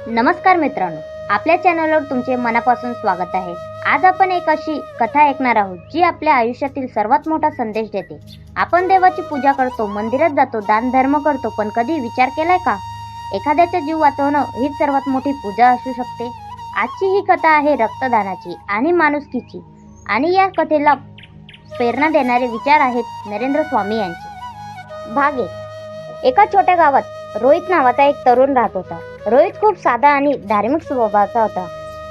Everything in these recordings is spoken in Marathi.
नमस्कार मित्रांनो, आपल्या चॅनलवर तुमचे मनापासून स्वागत आहे। आज आपण एक अशी कथा ऐकणार आहोत जी आपल्या आयुष्यातील सर्वात मोठा संदेश देते। आपण देवाची पूजा करतो, मंदिरात जातो, दान धर्म करतो, पण कधी विचार केलाय का एखाद्याचा जीव वाचवणं हीच सर्वात मोठी पूजा असू शकते। आजची ही कथा आहे रक्तदानाची आणि माणुसकीची, आणि या कथेला प्रेरणा देणारे विचार आहेत नरेंद्र स्वामी यांचे। भाग 1। एका छोट्या गावात रोहित नावाचा एक तरुण राहत होता। रोहित खूप साधा आणि धार्मिक स्वभावाचा होता।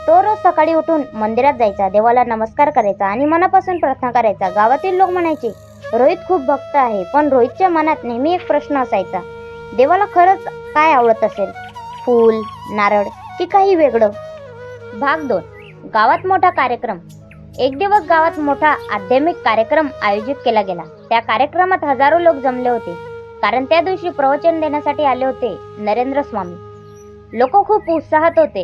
तो रोज सकाळी उठून मंदिरात जायचा, देवाला नमस्कार करायचा आणि मनापासून प्रार्थना करायचा। गावातील लोक म्हणायचे, रोहित खूप भक्त आहे, पण रोहितच्या मनात नेहमी एक प्रश्न असायचा, देवाला खरंच काय आवडत असेल, फूल, नारळ की काही वेगळं। भाग 2। गावात मोठा कार्यक्रम। एक दिवस गावात मोठा आध्यात्मिक कार्यक्रम आयोजित केला गेला। त्या कार्यक्रमात हजारो लोक जमले होते, कारण त्या दिवशी प्रवचन देण्यासाठी आले होते नरेंद्र स्वामी। लोक खूप उत्साहात होते।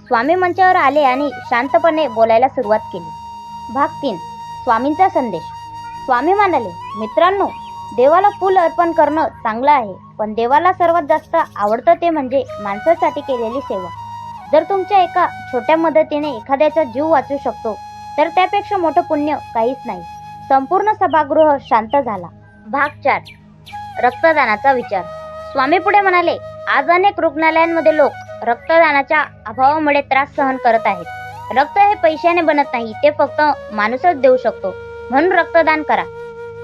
स्वामी मंचावर आले आणि शांतपणे बोलायला सुरुवात केली। भाग 3। स्वामींचा संदेश। स्वामी म्हणाले, मित्रांनो, देवाला फूल अर्पण करणं चांगलं आहे, पण देवाला सर्वात जास्त आवडतं ते म्हणजे माणसासाठी केलेली सेवा। जर तुमच्या एका छोट्या मदतीने एखाद्याचा जीव वाचू शकतो तर त्यापेक्षा मोठं पुण्य काहीच नाही। संपूर्ण सभागृह शांत झाला। भाग 4। रक्तदानाचा विचार। स्वामी पुढे म्हणाले, आज अनेक रुग्णालयांमध्ये लोक रक्तदानाच्या अभावामुळे त्रास सहन करत आहेत। रक्त हे पैशाने बनत नाही, ते फक्त माणूसच देऊ शकतो। म्हणून रक्तदान करा,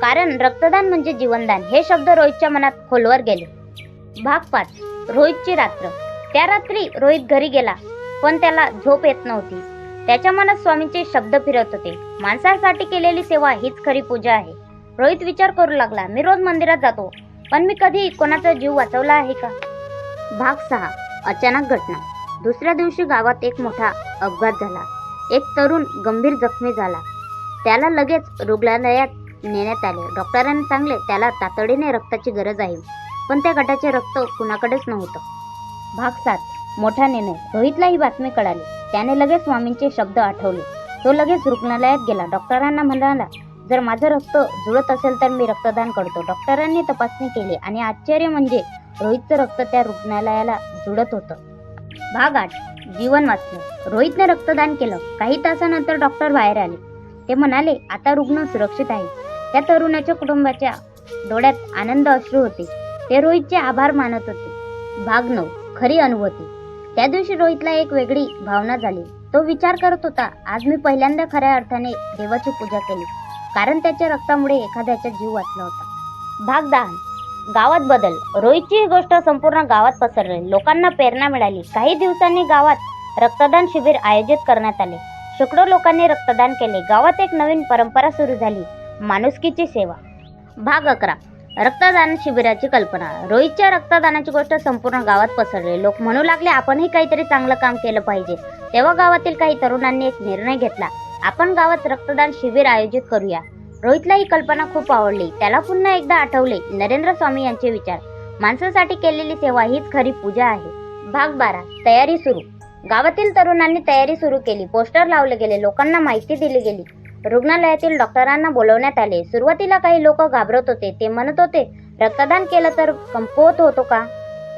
कारण रक्तदान म्हणजे जीवनदान। हे शब्द रोहितच्या मनात खोलवर गेले। भाग 5। रोहितची रात्र। त्या रात्री रोहित घरी गेला, पण त्याला झोप येत नव्हती। त्याच्या मनात स्वामींचे शब्द फिरत होते, माणसासाठी केलेली सेवा हीच खरी पूजा आहे। रोहित विचार करू लागला, मी रोज मंदिरात जातो, पण मी कधी कोणाचा जीव वाचवला आहे का। भाग 6। अचानक घटना। दुसऱ्या दिवशी गावात एक मोठा अपघात झाला। एक तरुण गंभीर जखमी झाला। त्याला लगेच रुग्णालयात नेण्यात आले। डॉक्टरांनी सांगले, त्याला तातडीने रक्ताची गरज आहे, पण त्या गटाचे रक्त कुणाकडेच नव्हतं। भाग 7। मोठा निर्णय। रोहितला ही बातमी कळाली। त्याने लगेच स्वामींचे शब्द आठवले। तो लगेच रुग्णालयात गेला। डॉक्टरांना म्हणाला, जर माझं रक्त जुळत असेल तर मी रक्तदान करतो। डॉक्टरांनी तपासणी केली आणि आश्चर्य म्हणजे रोहितचं रक्त त्या रुग्णालयाला जुळत होतं। भाग 8। जीवन वाचलं। रोहितने रक्तदान केलं। काही तासानंतर डॉक्टर बाहेर आले। ते म्हणाले, आता रुग्ण सुरक्षित आहे। त्या तरुणाच्या कुटुंबाच्या डोळ्यात आनंद अश्रू होते। ते रोहितचे आभार मानत होते। भाग 9। खरी अनुभूती। त्या दिवशी रोहितला एक वेगळी भावना झाली। तो विचार करत होता, आज मी पहिल्यांदा खऱ्या अर्थाने देवाची पूजा केली, कारण त्याच्या रक्तामुळे एखाद्याचा जीव वाचला होता। भाग 10। गावात बदल। रोहितची ही गोष्ट संपूर्ण गावात पसरली। लोकांना प्रेरणा मिळाली। काही दिवसांनी गावात रक्तदान शिबिर आयोजित करण्यात आले। शेकडो लोकांनी रक्तदान केले। गावात एक नवीन परंपरा सुरू झाली, माणुसकीची सेवा। भाग 11। रक्तदान शिबिराची कल्पना। रोहितच्या रक्तदानाची गोष्ट संपूर्ण गावात पसरली। लोक म्हणू लागले, आपणही काहीतरी चांगलं काम केलं पाहिजे। तेव्हा गावातील काही तरुणांनी एक निर्णय घेतला, आपण गावात रक्तदान शिबिर आयोजित करूया। रोहितला ही कल्पना खूप आवडली। त्याला पुन्हा एकदा आठवले नरेंद्र स्वामी यांचे विचार, माणसासाठी केलेली सेवा हीच खरी पूजा आहे। भाग 12। तयारी सुरू। गावातील तरुणांनी तयारी सुरू केली। पोस्टर लावले गेले, लोकांना माहिती दिली गेली। रुग्णालयातील डॉक्टरांना बोलवण्यात आले। सुरुवातीला काही लोक घाबरत होते। ते म्हणत होते, रक्तदान केलं तर कमकुवत होतो का।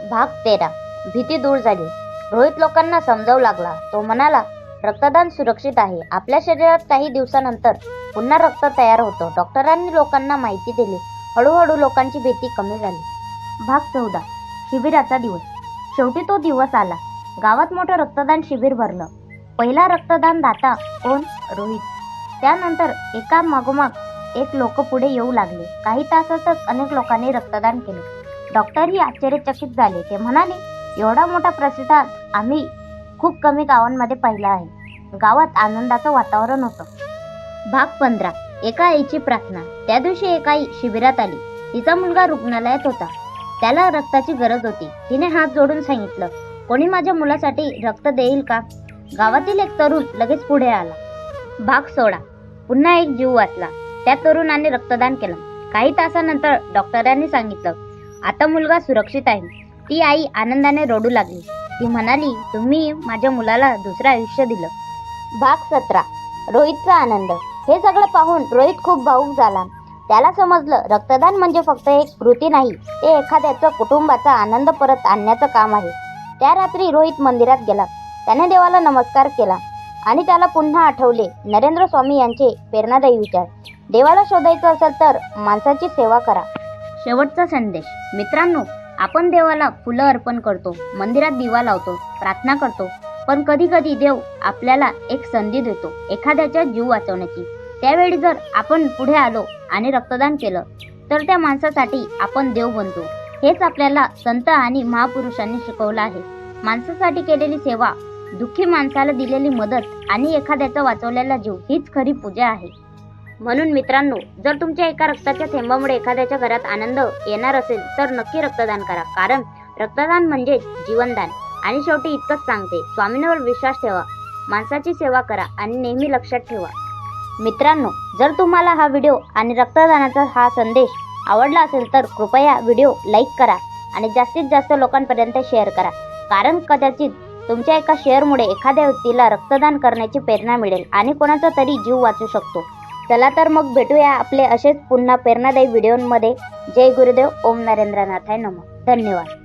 भाग 13। भीती दूर झाली। रोहित लोकांना समजावू लागला। तो म्हणाला, रक्तदान सुरक्षित आहे। आपल्या शरीरात काही दिवसानंतर पुन्हा रक्त तयार होतं। डॉक्टरांनी लोकांना माहिती दिली। हळूहळू लोकांची भीती कमी झाली। भाग 14। शिबिराचा दिवस। शेवटी तो दिवस आला। गावात मोठं रक्तदान शिबिर भरलं। पहिला रक्तदान दाता कोण? रोहित। त्यानंतर एका मागोमाग एक लोक पुढे येऊ लागले। काही तासातच अनेक लोकांनी रक्तदान केले। डॉक्टरही आश्चर्यचकित झाले। ते म्हणाले, एवढा मोठा प्रतिसाद आम्ही खूप कमी गावांमध्ये पाहिला आहे। गावात आनंदाचं वातावरण होतं। भाग 15। एका आईची प्रार्थना। त्या दिवशी एक आई शिबिरात आली। तिचा मुलगा रुग्णालयात होता। त्याला रक्ताची गरज होती। तिने हात जोडून सांगितलं, कोणी माझ्या मुलासाठी रक्त देईल का। गावातील एक तरुण लगेच पुढे आला। भाग 16। पुन्हा एक जीव वाचला। त्या तरुणाने रक्तदान केलं। काही तासानंतर डॉक्टरांनी सांगितलं, आता मुलगा सुरक्षित आहे। ती आई आनंदाने रडू लागली। ती म्हणाली, तुम्ही माझ्या मुलाला दुसरं आयुष्य दिलं। भाग 17। रोहितचा आनंद। हे सगळं पाहून रोहित खूप भावुक झाला। त्याला समजलं, रक्तदान म्हणजे फक्त एक कृती नाही, ते एखाद्याचं कुटुंबाचा आनंद परत आणण्याचं काम आहे। त्या रात्री रोहित मंदिरात गेला. त्याने देवाला नमस्कार केला आणि त्याला पुन्हा आठवले नरेंद्र स्वामी यांचे प्रेरणादायी विचार. देवाला शोधायचं असेल तर माणसाची सेवा करा. शेवटचा संदेश. मित्रांनो, आपण देवाला फुलं अर्पण करतो, मंदिरात दिवा लावतो, प्रार्थना करतो, पण कधी कधी देव आपल्याला एक संधी देतो एखाद्याचा जीव वाचवण्याची. त्यावेळी जर आपण पुढे आलो आणि रक्तदान केलं तर त्या माणसासाठी आपण देव बनतो. हेच आपल्याला संत आणि महापुरुषांनी शिकवलं आहे. माणसासाठी केलेली सेवा, दुःखी माणसाला दिलेली मदत आणि एखाद्याचा वाचवलेला जीव हीच खरी पूजा आहे. म्हणून मित्रांनो, जर तुमच्या एका रक्ताच्या थेंबामुळे एखाद्याच्या घरात आनंद येणार असेल तर नक्की रक्तदान करा, कारण रक्तदान म्हणजे जीवनदान. आणि शेवटी इतकंच सांगते, स्वामींवर विश्वास ठेवा, माणसाची सेवा करा आणि नेहमी लक्षात ठेवा. मित्रांनो, जर तुम्हाला हा व्हिडिओ आणि रक्तदानाचा हा संदेश आवडला असेल तर कृपया व्हिडिओ लाईक करा आणि जास्तीत जास्त लोकांपर्यंत शेअर करा, कारण कदाचित तुमच्या एका शेअरमुळे एखाद्या व्यक्तीला रक्तदान करण्याची प्रेरणा मिळेल आणि कोणाचा तरी जीव वाचू शकतो. चला तर मग भेटूया आपले असेच पुन्हा प्रेरणादायी व्हिडिओमध्ये. जय गुरुदेव. ओम नरेंद्रनाथाय नमः. धन्यवाद.